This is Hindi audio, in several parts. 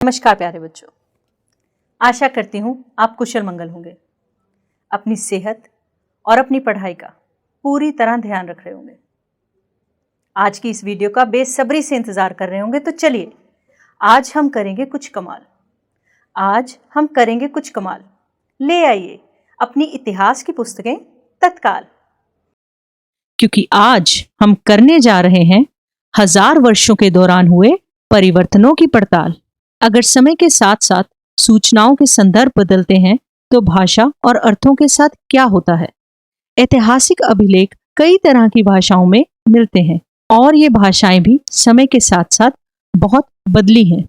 नमस्कार प्यारे बच्चों, आशा करती हूँ आप कुशल मंगल होंगे। अपनी सेहत और अपनी पढ़ाई का पूरी तरह ध्यान रख रहे होंगे। आज की इस वीडियो का बेसब्री से इंतजार कर रहे होंगे। तो चलिए आज हम करेंगे कुछ कमाल। ले आइए अपनी इतिहास की पुस्तकें तत्काल, क्योंकि आज हम करने जा रहे हैं 1000 वर्षों के दौरान हुए परिवर्तनों की पड़ताल। अगर समय के साथ साथ सूचनाओं के संदर्भ बदलते हैं तो भाषा और अर्थों के साथ क्या होता है। ऐतिहासिक अभिलेख कई तरह की भाषाओं में मिलते हैं और ये भाषाएं भी समय के साथ साथ बहुत बदली हैं।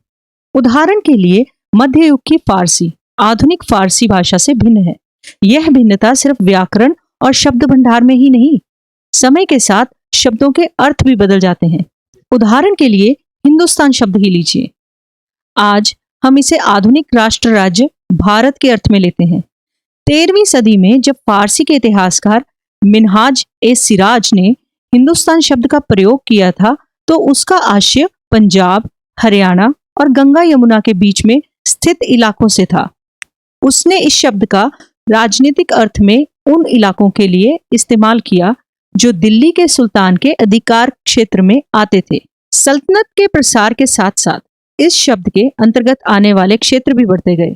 उदाहरण के लिए मध्य युग की फारसी आधुनिक फारसी भाषा से भिन्न है। यह भिन्नता सिर्फ व्याकरण और शब्द भंडार में ही नहीं, समय के साथ शब्दों के अर्थ भी बदल जाते हैं। उदाहरण के लिए हिंदुस्तान शब्द ही लीजिए। आज हम इसे आधुनिक राष्ट्र राज्य भारत के अर्थ में लेते हैं। 13वीं सदी में जब फारसी के इतिहासकार मिनहाज ए सिराज ने हिंदुस्तान शब्द का प्रयोग किया था तो उसका आशय पंजाब, हरियाणा और गंगा यमुना के बीच में स्थित इलाकों से था। उसने इस शब्द का राजनीतिक अर्थ में उन इलाकों के लिए इस्तेमाल किया जो दिल्ली के सुल्तान के अधिकार क्षेत्र में आते थे। सल्तनत के प्रसार के साथ साथ इस शब्द के अंतर्गत आने वाले क्षेत्र भी बढ़ते गए,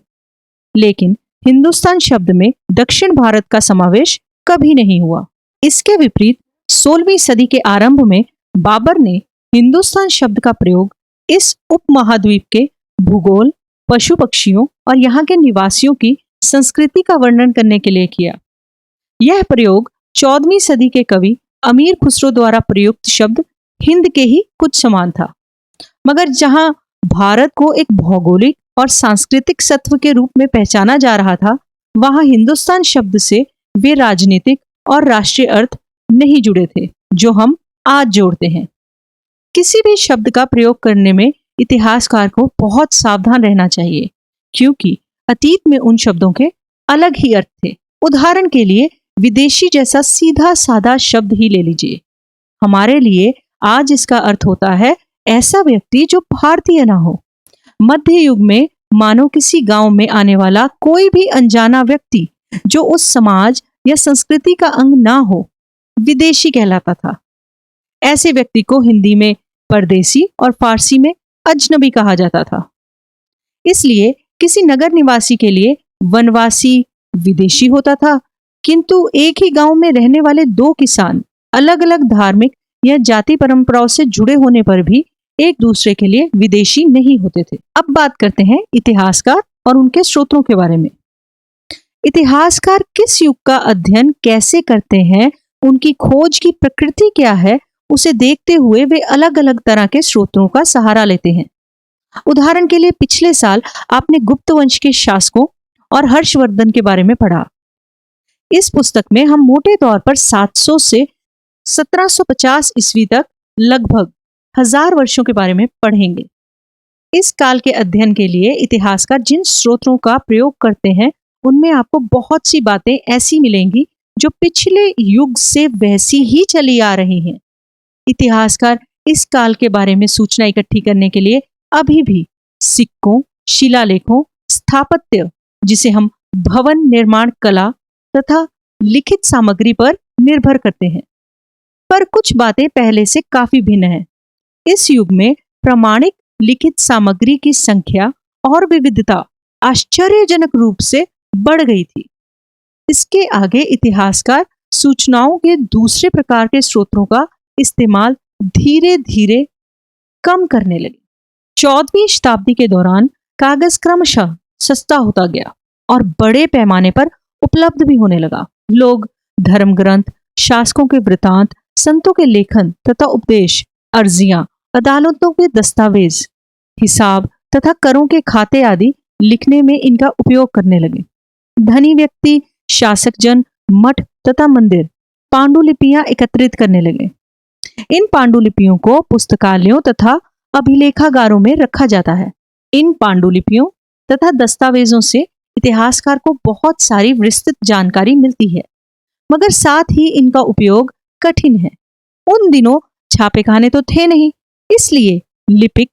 लेकिन हिंदुस्तान शब्द में दक्षिण भारत का समावेश कभी नहीं हुआ। इसके विपरीत 16वीं सदी के आरंभ में बाबर ने हिंदुस्तान शब्द का प्रयोग इस उपमहाद्वीप के भूगोल, पशु पक्षियों और यहाँ के निवासियों की संस्कृति का वर्णन करने के लिए किया। यह प्रयोग 14वीं सदी के कवि अमीर खुसरो द्वारा प्रयुक्त शब्द हिंद के ही कुछ समान था, मगर जहां भारत को एक भौगोलिक और सांस्कृतिक सत्व के रूप में पहचाना जा रहा था, वहां हिंदुस्तान शब्द से वे राजनीतिक और राष्ट्रीय अर्थ नहीं जुड़े थे जो हम आज जोड़ते हैं। किसी भी शब्द का प्रयोग करने में इतिहासकार को बहुत सावधान रहना चाहिए, क्योंकि अतीत में उन शब्दों के अलग ही अर्थ थे। उदाहरण के लिए विदेशी जैसा सीधा साधा शब्द ही ले लीजिए। हमारे लिए आज इसका अर्थ होता है ऐसा व्यक्ति जो भारतीय ना हो। मध्य युग में मानो किसी गांव में आने वाला कोई भी अनजाना व्यक्ति जो उस समाज या संस्कृति का अंग ना हो, विदेशी कहलाता था। ऐसे व्यक्ति को हिंदी में परदेसी और फारसी में अजनबी कहा जाता था। इसलिए किसी नगर निवासी के लिए वनवासी विदेशी होता था, किंतु एक ही गांव में रहने वाले दो किसान अलग अलग धार्मिक या जाति परंपराओं से जुड़े होने पर भी एक दूसरे के लिए विदेशी नहीं होते थे। अब बात करते हैं इतिहासकार और उनके स्रोतों के बारे में। इतिहासकार किस युग का अध्ययन कैसे करते हैं, उनकी खोज की प्रकृति क्या है, उसे देखते हुए वे अलग अलग तरह के स्रोतों का सहारा लेते हैं। उदाहरण के लिए पिछले साल आपने गुप्त वंश के शासकों और हर्षवर्धन के बारे में पढ़ा। इस पुस्तक में हम मोटे तौर पर 700 से 1750 ईस्वी तक लगभग 1000 वर्षों के बारे में पढ़ेंगे। इस काल के अध्ययन के लिए इतिहासकार जिन स्रोतों का प्रयोग करते हैं उनमें आपको बहुत सी बातें ऐसी मिलेंगी जो पिछले युग से वैसी ही चली आ रही हैं। इतिहासकार इस काल के बारे में सूचना इकट्ठी करने के लिए अभी भी सिक्कों, शिलालेखों, स्थापत्य जिसे हम भवन निर्माण कला तथा लिखित सामग्री पर निर्भर करते हैं। पर कुछ बातें पहले से काफी भिन्न हैं। इस युग में प्रामाणिक लिखित सामग्री की संख्या और विविधता आश्चर्यजनक रूप से बढ़ गई थी। इसके आगे इतिहासकार सूचनाओं के दूसरे प्रकार के स्रोतों का इस्तेमाल धीरे धीरे कम करने लगे। 14वीं शताब्दी के दौरान कागज क्रमशः सस्ता होता गया और बड़े पैमाने पर उपलब्ध भी होने लगा। लोग धर्म ग्रंथ, शासकों के वृतांत, संतों के लेखन तथा उपदेश, अर्जियां, अदालतों के दस्तावेज, हिसाब तथा करों के खाते आदि लिखने में इनका उपयोग करने लगे। धनी व्यक्ति, शासक जन, मठ तथा मंदिर पांडुलिपियां एकत्रित करने लगे। इन पांडुलिपियों को पुस्तकालयों तथा अभिलेखागारों में रखा जाता है। इन पांडुलिपियों तथा दस्तावेजों से इतिहासकार को बहुत सारी विस्तृत जानकारी मिलती है, मगर साथ ही इनका उपयोग कठिन है। उन दिनों छापेखाने तो थे नहीं, इसलिए लिपिक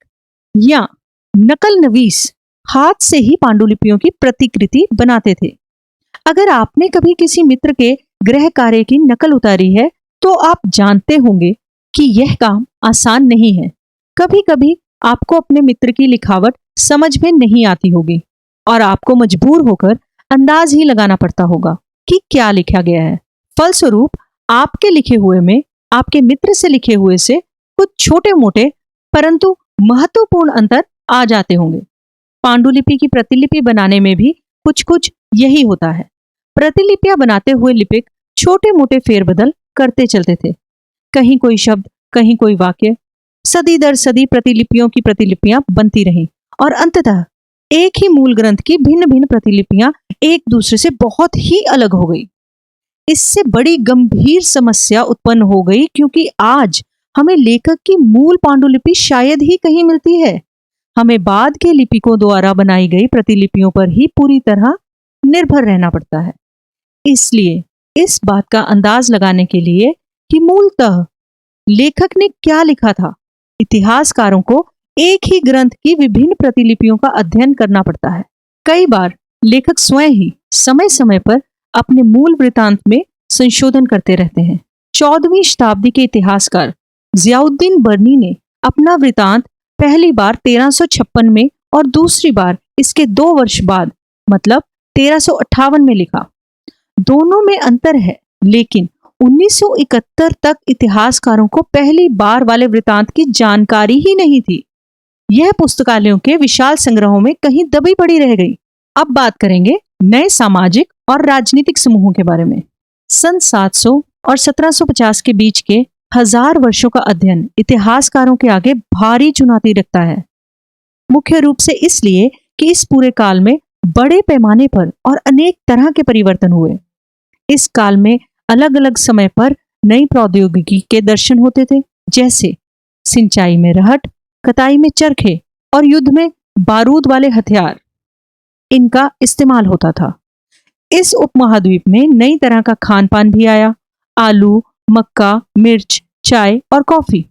या नकल नवीस हाथ से ही पांडुलिपियों की प्रतिकृति बनाते थे। अगर आपने कभी किसी मित्र के गृह कार्य की नकल उतारी है तो आप जानते होंगे कि यह काम आसान नहीं है। कभी कभी आपको अपने मित्र की लिखावट समझ में नहीं आती होगी और आपको मजबूर होकर अंदाज ही लगाना पड़ता होगा कि क्या लिखा गया है। फलस्वरूप आपके लिखे हुए में आपके मित्र से लिखे हुए से कुछ छोटे मोटे परंतु महत्वपूर्ण अंतर आ जाते होंगे। पांडुलिपि की प्रतिलिपि बनाने में भी कुछ कुछ यही होता है। प्रतिलिपियां बनाते हुए लिपिक छोटे मोटे फेरबदल करते चलते थे। कहीं कोई शब्द, कहीं कोई वाक्य। सदी दर सदी प्रतिलिपियों की प्रतिलिपियां बनती रहीं और अंततः एक ही मूल ग्रंथ की भिन्न भिन्न प्रतिलिपियां एक दूसरे से बहुत ही अलग हो गई। इससे बड़ी गंभीर समस्या उत्पन्न हो गई क्योंकि आज हमें लेखक की मूल पांडुलिपि शायद ही कहीं मिलती है। हमें बाद के लिपिकों द्वारा बनाई गई प्रतिलिपियों पर ही पूरी तरह निर्भर रहना पड़ता है। इसलिए इस बात का अंदाज लगाने के लिए कि मूलतः लेखक ने क्या लिखा था, इतिहासकारों को एक ही ग्रंथ की विभिन्न प्रतिलिपियों का अध्ययन करना पड़ता है। कई बार लेखक स्वयं ही समय समय पर अपने मूल वृत्तांत में संशोधन करते रहते हैं। 14वीं शताब्दी के इतिहासकार जियाउद्दीन बर्नी ने अपना वृत्तांत पहली बार 1356 में और दूसरी बार इसके 2 वर्ष बाद मतलब 1358 में लिखा। दोनों में अंतर है, लेकिन 1971 तक इतिहासकारों को पहली बार वाले वृत्तांत की जानकारी ही नहीं थी। यह पुस्तकालयों के विशाल संग्रहों में कहीं दबी पड़ी रह गई। अब बात करेंगे नए सामाजिक और राजनीतिक समूहों के बारे में। सन 700 और 1750 के बीच के 1000 वर्षों का अध्ययन इतिहासकारों के आगे भारी चुनौती रखता है। मुख्य रूप से इसलिए कि इस पूरे काल में बड़े पैमाने पर और अनेक तरह के परिवर्तन हुए। इस काल में अलग अलग समय पर नई प्रौद्योगिकी के दर्शन होते थे, जैसे सिंचाई में रहट, कताई में चरखे और युद्ध में बारूद वाले हथियार। इनका इस्तेमाल होता था। इस उपमहाद्वीप में नई तरह का खान पान भी आया। आलू, मक्का, मिर्च, चाय और कॉफी।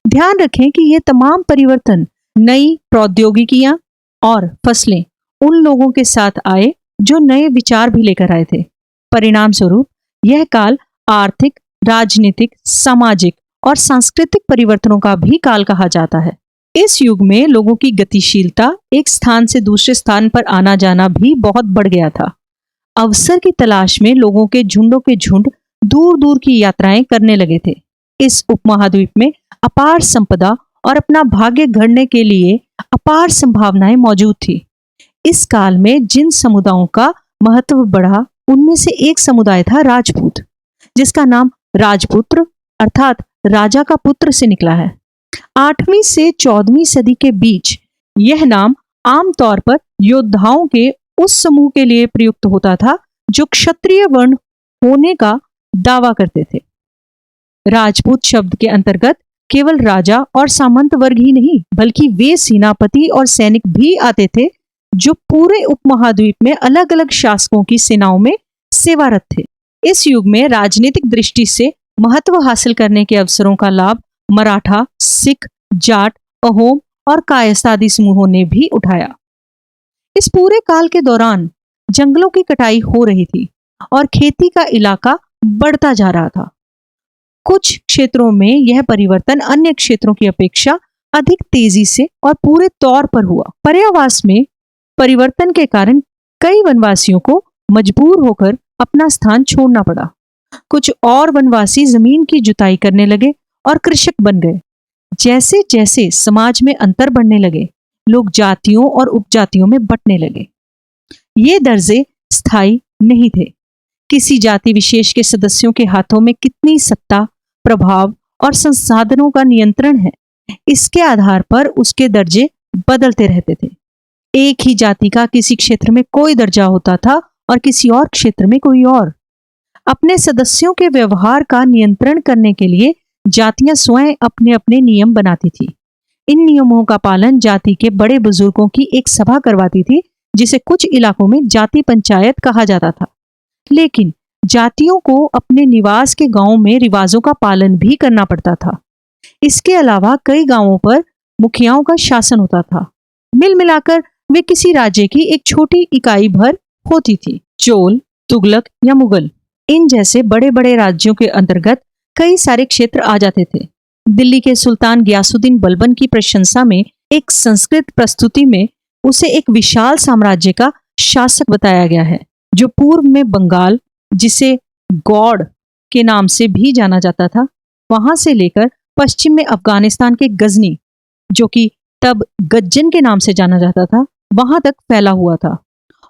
ध्यान रखें कि ये तमाम परिवर्तन, नई प्रौद्योगिकियां और फसलें उन लोगों के साथ आए जो नए विचार भी लेकर आए थे। परिणाम स्वरूप यह काल आर्थिक, राजनीतिक, सामाजिक और सांस्कृतिक परिवर्तनों का भी काल कहा जाता है। इस युग में लोगों की गतिशीलता, एक स्थान से दूसरे स्थान पर आना जाना भी बहुत बढ़ गया था। अवसर की तलाश में लोगों के झुंडों के झुंड दूर दूर की यात्राएं करने लगे थे। इस उपमहाद्वीप में अपार संपदा और अपना भाग्य गढ़ने के लिए अपार संभावनाएं मौजूद थी। इस काल में जिन समुदायों का महत्व बढ़ा, उनमें से एक समुदाय था राजपूत, जिसका नाम राजपुत्र अर्थात राजा का पुत्र से निकला है। 8वीं से 14वीं सदी के बीच यह नाम आमतौर पर योद्धाओं के उस समूह के लिए प्रयुक्त होता था जो क्षत्रिय वर्ण होने का दावा करते थे। राजपूत शब्द के अंतर्गत केवल राजा और सामंत वर्ग ही नहीं, बल्कि वे सेनापति और सैनिक भी आते थे जो पूरे उपमहाद्वीप में अलग अलग शासकों की सेनाओं में सेवारत थे। इस युग में राजनीतिक दृष्टि से महत्व हासिल करने के अवसरों का लाभ मराठा, सिख, जाट, अहोम और कायस्थ आदि समूहों ने भी उठाया। इस पूरे काल के दौरान जंगलों की कटाई हो रही थी और खेती का इलाका बढ़ता जा रहा था। कुछ क्षेत्रों में यह परिवर्तन अन्य क्षेत्रों की अपेक्षा अधिक तेजी से और पूरे तौर पर हुआ। पर्यावास में परिवर्तन के कारण कई वनवासियों को मजबूर होकर अपना स्थान छोड़ना पड़ा। कुछ और वनवासी जमीन की जुताई करने लगे और कृषक बन गए। जैसे जैसे समाज में अंतर बढ़ने लगे, लोग जातियों और उपजातियों में बंटने लगे। ये दर्जे स्थायी नहीं थे। किसी जाति विशेष के सदस्यों के हाथों में कितनी सत्ता, प्रभाव और संसाधनों का नियंत्रण है, इसके आधार पर उसके दर्जे बदलते रहते थे। एक ही जाति का किसी क्षेत्र में कोई दर्जा होता था और किसी और क्षेत्र में कोई और। अपने सदस्यों के व्यवहार का नियंत्रण करने के लिए जातियां स्वयं अपने अपने नियम बनाती थी। इन नियमों का पालन जाति के बड़े बुजुर्गों की एक सभा करवाती थी, जिसे कुछ इलाकों में जाति पंचायत कहा जाता था। लेकिन जातियों को अपने निवास के गांवों में रिवाजों का पालन भी करना पड़ता था। इसके अलावा कई गांवों पर मुखियाओं का शासन होता था। मिल मिलाकर वे किसी राज्य की एक छोटी इकाई भर होती थी। चोल, तुगलक या मुगल, इन जैसे बड़े बड़े राज्यों के अंतर्गत कई सारे क्षेत्र आ जाते थे। दिल्ली के सुल्तान गयासुद्दीन बलबन की प्रशंसा में एक संस्कृत प्रस्तुति में उसे एक विशाल साम्राज्य का शासक बताया गया है, जो पूर्व में बंगाल, जिसे गौड़ के नाम से भी जाना जाता था, वहां से लेकर पश्चिम में अफगानिस्तान के गजनी, जो कि तब गज्जन के नाम से जाना जाता था, वहां तक फैला हुआ था,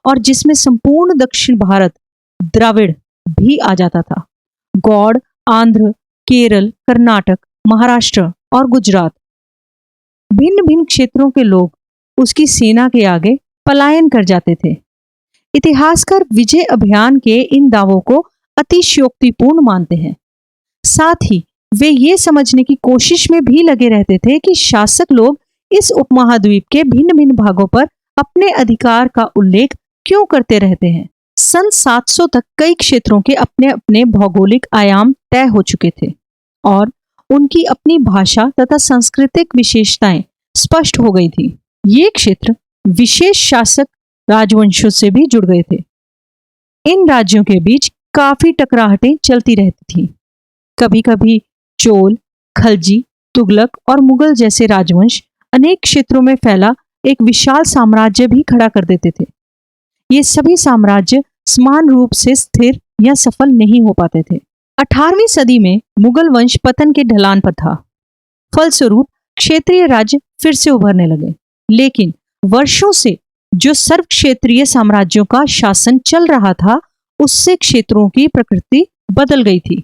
और जिसमें संपूर्ण दक्षिण भारत, द्राविड़ भी आ जाता था। गौड़ आंध्र, केरल, कर्नाटक, महाराष्ट्र और गुजरात, भिन्न भिन्न क्षेत्रों के लोग उसकी सेना के आगे पलायन कर जाते थे। इतिहासकार विजय अभियान के इन दावों को अतिशयोक्तिपूर्ण मानते हैं। साथ ही वे ये समझने की कोशिश में भी लगे रहते थे कि शासक लोग इस उपमहाद्वीप के भिन्न भिन्न भागों पर अपने अधिकार का उल्लेख क्यों करते रहते हैं। सन 700 तक कई क्षेत्रों के अपने अपने भौगोलिक आयाम तय हो चुके थे और उनकी अपनी भाषा तथा सांस्कृतिक विशेषताएं स्पष्ट हो गई थी। ये क्षेत्र विशेष शासक राजवंशों से भी जुड़ गए थे। इन राज्यों के बीच काफी टकराहटें चलती रहती थीं। कभी कभी चोल, खलजी, तुगलक और मुगल जैसे राजवंश अनेक क्षेत्रों में फैला एक विशाल साम्राज्य भी खड़ा कर देते थे। ये सभी साम्राज्य समान रूप से स्थिर या सफल नहीं हो पाते थे। 18वीं सदी में मुगल वंश पतन के ढलान पर था। फलस्वरूप क्षेत्रीय राज्य फिर से उभरने लगे, लेकिन वर्षों से जो सर्व क्षेत्रीय साम्राज्यों का शासन चल रहा था, उससे क्षेत्रों की प्रकृति बदल गई थी।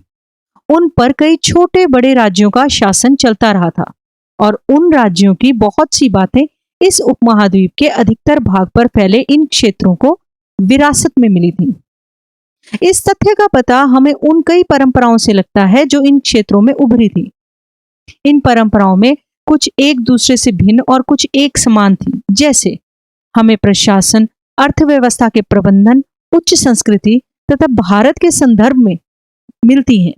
उन पर कई छोटे बड़े राज्यों का शासन चलता रहा था और उन राज्यों की बहुत सी बातें इस उपमहाद्वीप के अधिकतर भाग पर फैले इन क्षेत्रों को विरासत में मिली थी। इस तथ्य का पता हमें उन कई परंपराओं से लगता है जो इन क्षेत्रों में उभरी थी। इन परंपराओं में कुछ एक दूसरे से भिन्न और कुछ एक समान थी। जैसे हमें प्रशासन, अर्थव्यवस्था के प्रबंधन, उच्च संस्कृति तथा भारत के संदर्भ में मिलती हैं।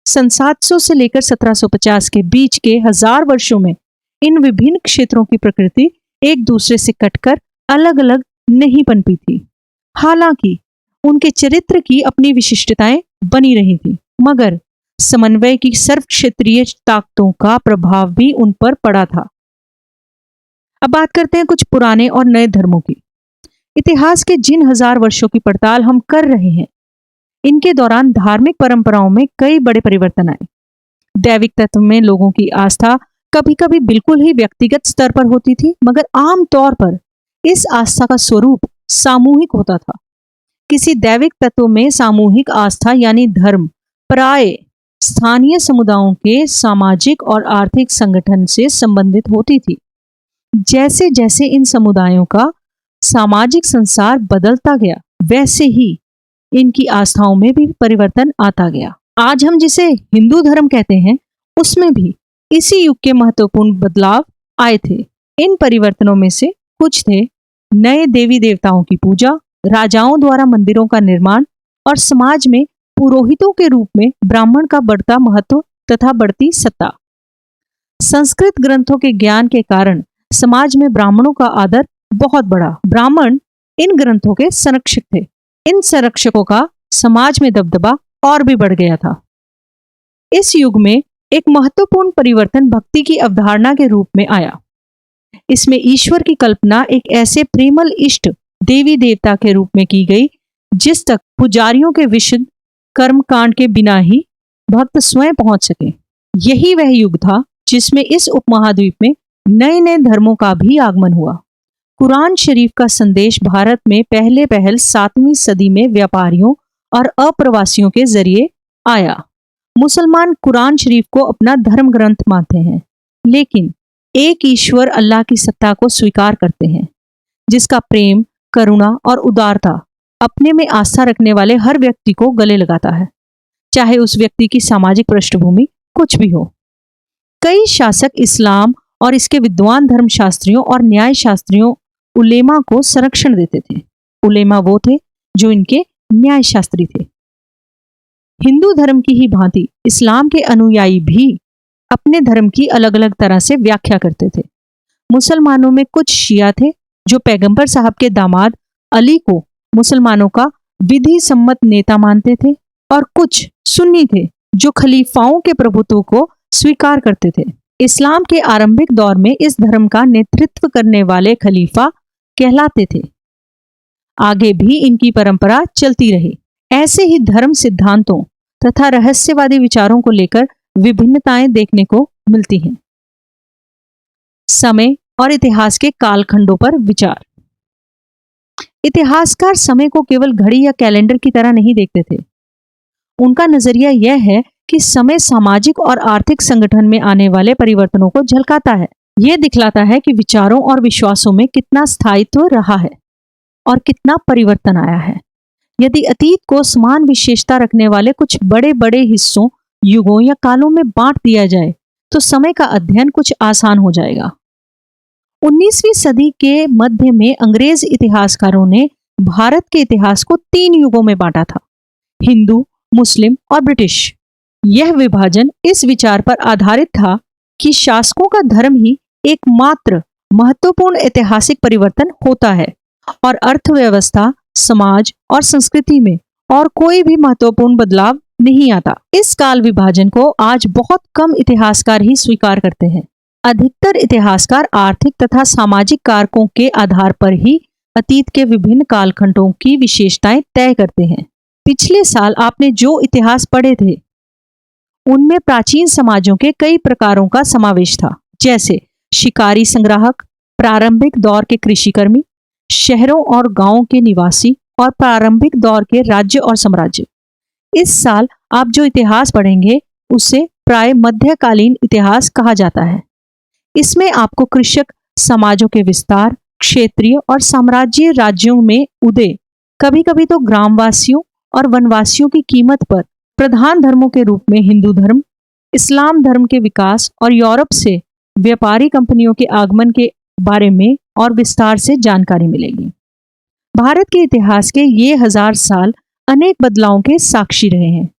सन 700 से लेकर 1750 के बीच के 1000 वर्षों में इन विभिन्न क्षेत्रों की प्रकृति एक दूसरे से कटकर अलग अलग नहीं पनपी थी। हालांकि उनके चरित्र की अपनी विशिष्टताएं बनी रही थी, मगर समन्वय की सर्व क्षेत्रीय ताकतों का प्रभाव भी उन पर पड़ा था। अब बात करते हैं कुछ पुराने और नए धर्मों की। इतिहास के जिन 1000 वर्षों की पड़ताल हम कर रहे हैं, इनके दौरान धार्मिक परंपराओं में कई बड़े परिवर्तन आए। दैविक तत्व में लोगों की आस्था कभी कभी बिल्कुल ही व्यक्तिगत स्तर पर होती थी, मगर आम तौर पर इस आस्था का स्वरूप सामूहिक होता था। किसी दैविक तत्व में सामूहिक आस्था यानी धर्म प्राय स्थानीय समुदायों के सामाजिक और आर्थिक संगठन से संबंधित होती थी। जैसे जैसे इन समुदायों का सामाजिक संसार बदलता गया, वैसे ही इनकी आस्थाओं में भी परिवर्तन आता गया। आज हम जिसे हिंदू धर्म कहते हैं, उसमें भी इसी युग के महत्वपूर्ण बदलाव आए थे। इन परिवर्तनों में से कुछ थे नए देवी देवताओं की पूजा, राजाओं द्वारा मंदिरों का निर्माण और समाज में पुरोहितों के रूप में ब्राह्मण का बढ़ता महत्व तथा बढ़ती सत्ता। संस्कृत ग्रंथों के ज्ञान के कारण समाज में ब्राह्मणों का आदर बहुत बढ़ा। ब्राह्मण इन ग्रंथों के संरक्षक थे। इन संरक्षकों का समाज में दबदबा और भी बढ़ गया था। इस युग में एक महत्वपूर्ण परिवर्तन भक्ति की अवधारणा के रूप में आया। इसमें ईश्वर की कल्पना एक ऐसे प्रेमल इष्ट देवी देवता के रूप में की गई, जिस तक पुजारियों के विशुद्ध कर्म कांड के बिना ही भक्त स्वयं पहुंच सके। यही वह युग था जिसमें इस उपमहाद्वीप में नए नए धर्मों का भी आगमन हुआ। कुरान शरीफ का संदेश भारत में पहल 7वीं सदी में व्यापारियों और अप्रवासियों के जरिए आया। मुसलमान कुरान शरीफ को अपना धर्म ग्रंथ मानते हैं, लेकिन एक ईश्वर अल्लाह की सत्ता को स्वीकार करते हैं, जिसका प्रेम, करुणा और उदारता अपने में आस्था रखने वाले हर व्यक्ति को गले लगाता है, चाहे उस व्यक्ति की सामाजिक पृष्ठभूमि कुछ भी हो। कई शासक इस्लाम और इसके विद्वान धर्मशास्त्रियों और न्याय शास्त्रियों उलेमा को संरक्षण देते थे। उलेमा वो थे जो इनके न्याय शास्त्री थे। हिंदू धर्म की ही भांति इस्लाम के अनुयायी भी अपने धर्म की अलग अलग तरह से व्याख्या करते थे। मुसलमानों में कुछ शिया थे जो पैगंबर साहब के दामाद अली को मुसलमानों का विधि सम्मत नेता मानते थे, और कुछ सुन्नी थे जो खलीफाओं के प्रभुत्व को स्वीकार करते थे। इस्लाम के आरंभिक दौर में इस धर्म का नेतृत्व करने वाले खलीफा कहलाते थे। आगे भी इनकी परंपरा चलती रही। ऐसे ही धर्म सिद्धांतों तथा रहस्यवादी विचारों को लेकर विभिन्नताएं देखने को मिलती हैं। समय और इतिहास के कालखंडों पर विचार। इतिहासकार समय को केवल घड़ी या कैलेंडर की तरह नहीं देखते थे। उनका नजरिया यह है कि समय सामाजिक और आर्थिक संगठन में आने वाले परिवर्तनों को झलकाता है। यह दिखलाता है कि विचारों और विश्वासों में कितना स्थायित्व रहा है और कितना परिवर्तन आया है। यदि अतीत को समान विशेषता रखने वाले कुछ बड़े बड़े हिस्सों, युगों या कालों में बांट दिया जाए तो समय का अध्ययन कुछ आसान हो जाएगा। 19वीं सदी के मध्य में अंग्रेज इतिहासकारों ने भारत के इतिहास को 3 युगों में बांटा था: हिंदू, मुस्लिम और ब्रिटिश। यह विभाजन इस विचार पर आधारित था कि शासकों का धर्म ही एकमात्र महत्वपूर्ण ऐतिहासिक परिवर्तन होता है और अर्थव्यवस्था, समाज और संस्कृति में और कोई भी महत्वपूर्ण बदलाव नहीं आता। इस काल विभाजन को आज बहुत कम इतिहासकार ही स्वीकार करते हैं। अधिकतर इतिहासकार आर्थिक तथा सामाजिक कारकों के आधार पर ही अतीत के विभिन्न कालखंडों की विशेषताएं तय करते हैं। पिछले साल आपने जो इतिहास पढ़े थे उनमें प्राचीन समाजों के कई प्रकारों का समावेश था, जैसे शिकारी संग्राहक, प्रारंभिक दौर के कृषिकर्मी, शहरों और गांवों के निवासी और प्रारंभिक दौर के राज्य और साम्राज्य। इस साल आप जो इतिहास पढ़ेंगे उसे प्राय मध्यकालीन इतिहास कहा जाता है। इसमें आपको कृषक समाजों के विस्तार, क्षेत्रीय और साम्राज्य राज्यों में उदय, कभी कभी तो ग्रामवासियों और वनवासियों की कीमत पर प्रधान धर्मों के रूप में हिंदू धर्म, इस्लाम धर्म के विकास और यूरोप से व्यापारी कंपनियों के आगमन के बारे में और विस्तार से जानकारी मिलेगी। भारत के इतिहास के ये 1000 साल अनेक बदलावों के साक्षी रहे हैं।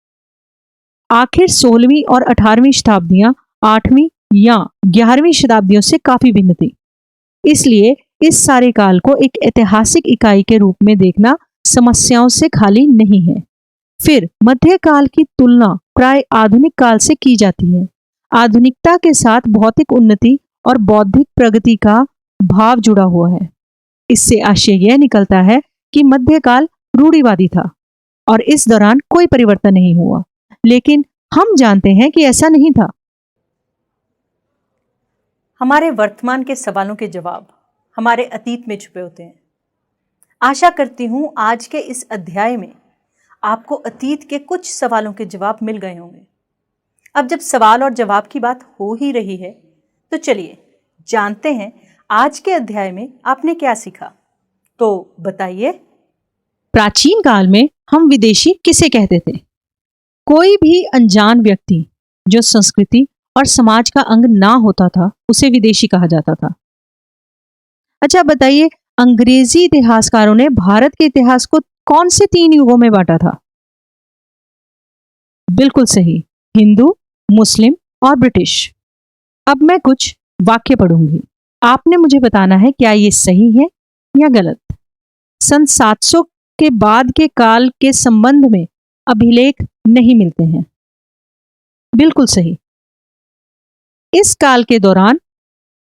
आखिर 16वीं और 18वीं शताब्दियां 8वीं या 11वीं शताब्दियों से काफी भिन्न थी। इसलिए इस सारे काल को एक ऐतिहासिक इकाई के रूप में देखना समस्याओं से खाली नहीं है। फिर मध्यकाल की तुलना प्राय आधुनिक काल से की जाती है। आधुनिकता के साथ भौतिक उन्नति और बौद्धिक प्रगति का भाव जुड़ा हुआ है। इससे आशय यह निकलता है कि मध्यकाल रूढ़िवादी था और इस दौरान कोई परिवर्तन नहीं हुआ, लेकिन हम जानते हैं कि ऐसा नहीं था। हमारे वर्तमान के सवालों के जवाब हमारे अतीत में छुपे होते हैं। आशा करती हूं आज के इस अध्याय में आपको अतीत के कुछ सवालों के जवाब मिल गए होंगे। अब जब सवाल और जवाब की बात हो ही रही है तो चलिए जानते हैं आज के अध्याय में आपने क्या सीखा। तो बताइए। प्राचीन काल में हम विदेशी किसे कहते थे? कोई भी अनजान व्यक्ति जो संस्कृति और समाज का अंग ना होता था उसे विदेशी कहा जाता था। अच्छा बताइए, अंग्रेजी इतिहासकारों ने भारत के इतिहास को कौन से 3 युगों में बांटा था? बिल्कुल सही, हिंदू, मुस्लिम और ब्रिटिश। अब मैं कुछ वाक्य पढ़ूंगी, आपने मुझे बताना है क्या ये सही है या गलत। सन 700 के बाद के काल के संबंध में अभिलेख नहीं मिलते हैं। बिल्कुल सही। इस काल के दौरान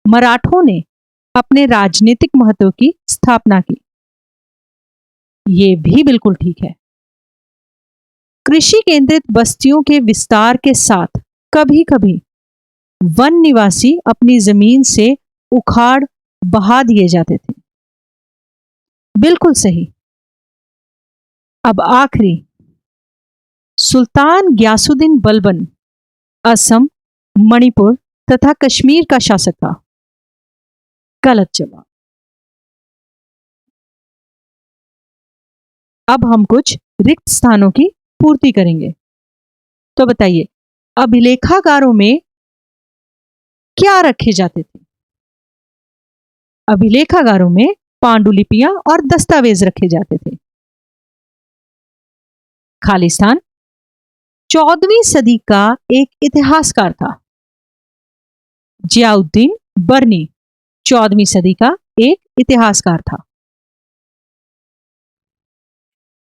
मराठों ने अपने राजनीतिक महत्व की स्थापना की। यह भी बिल्कुल ठीक है। कृषि केंद्रित बस्तियों के विस्तार के साथ कभी कभी वन निवासी अपनी जमीन से उखाड़ बहा दिए जाते थे। बिल्कुल सही। अब आखिरी, सुल्तान ग्यासुद्दीन बलबन असम, मणिपुर तथा कश्मीर का शासक था। गलत जवाब। अब हम कुछ रिक्त स्थानों की पूर्ति करेंगे। तो बताइए, अभिलेखागारों में क्या रखे जाते थे? अभिलेखागारों में पांडुलिपियां और दस्तावेज रखे जाते थे। खालिस्तान 14वीं सदी का एक इतिहासकार था, जियाउद्दीन बर्नी। 14वीं सदी का एक इतिहासकार था।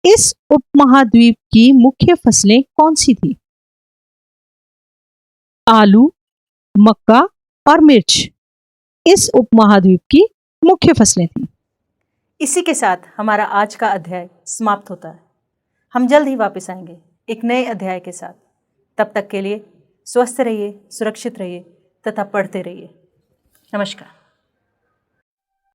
इस उपमहाद्वीप की मुख्य फसलें कौन सी थी? आलू, मक्का और मिर्च इस उपमहाद्वीप की मुख्य फसलें थीं। इसी के साथ हमारा आज का अध्याय समाप्त होता है। हम जल्द ही वापस आएंगे एक नए अध्याय के साथ। तब तक के लिए स्वस्थ रहिए, सुरक्षित रहिए तथा पढ़ते रहिए। नमस्कार।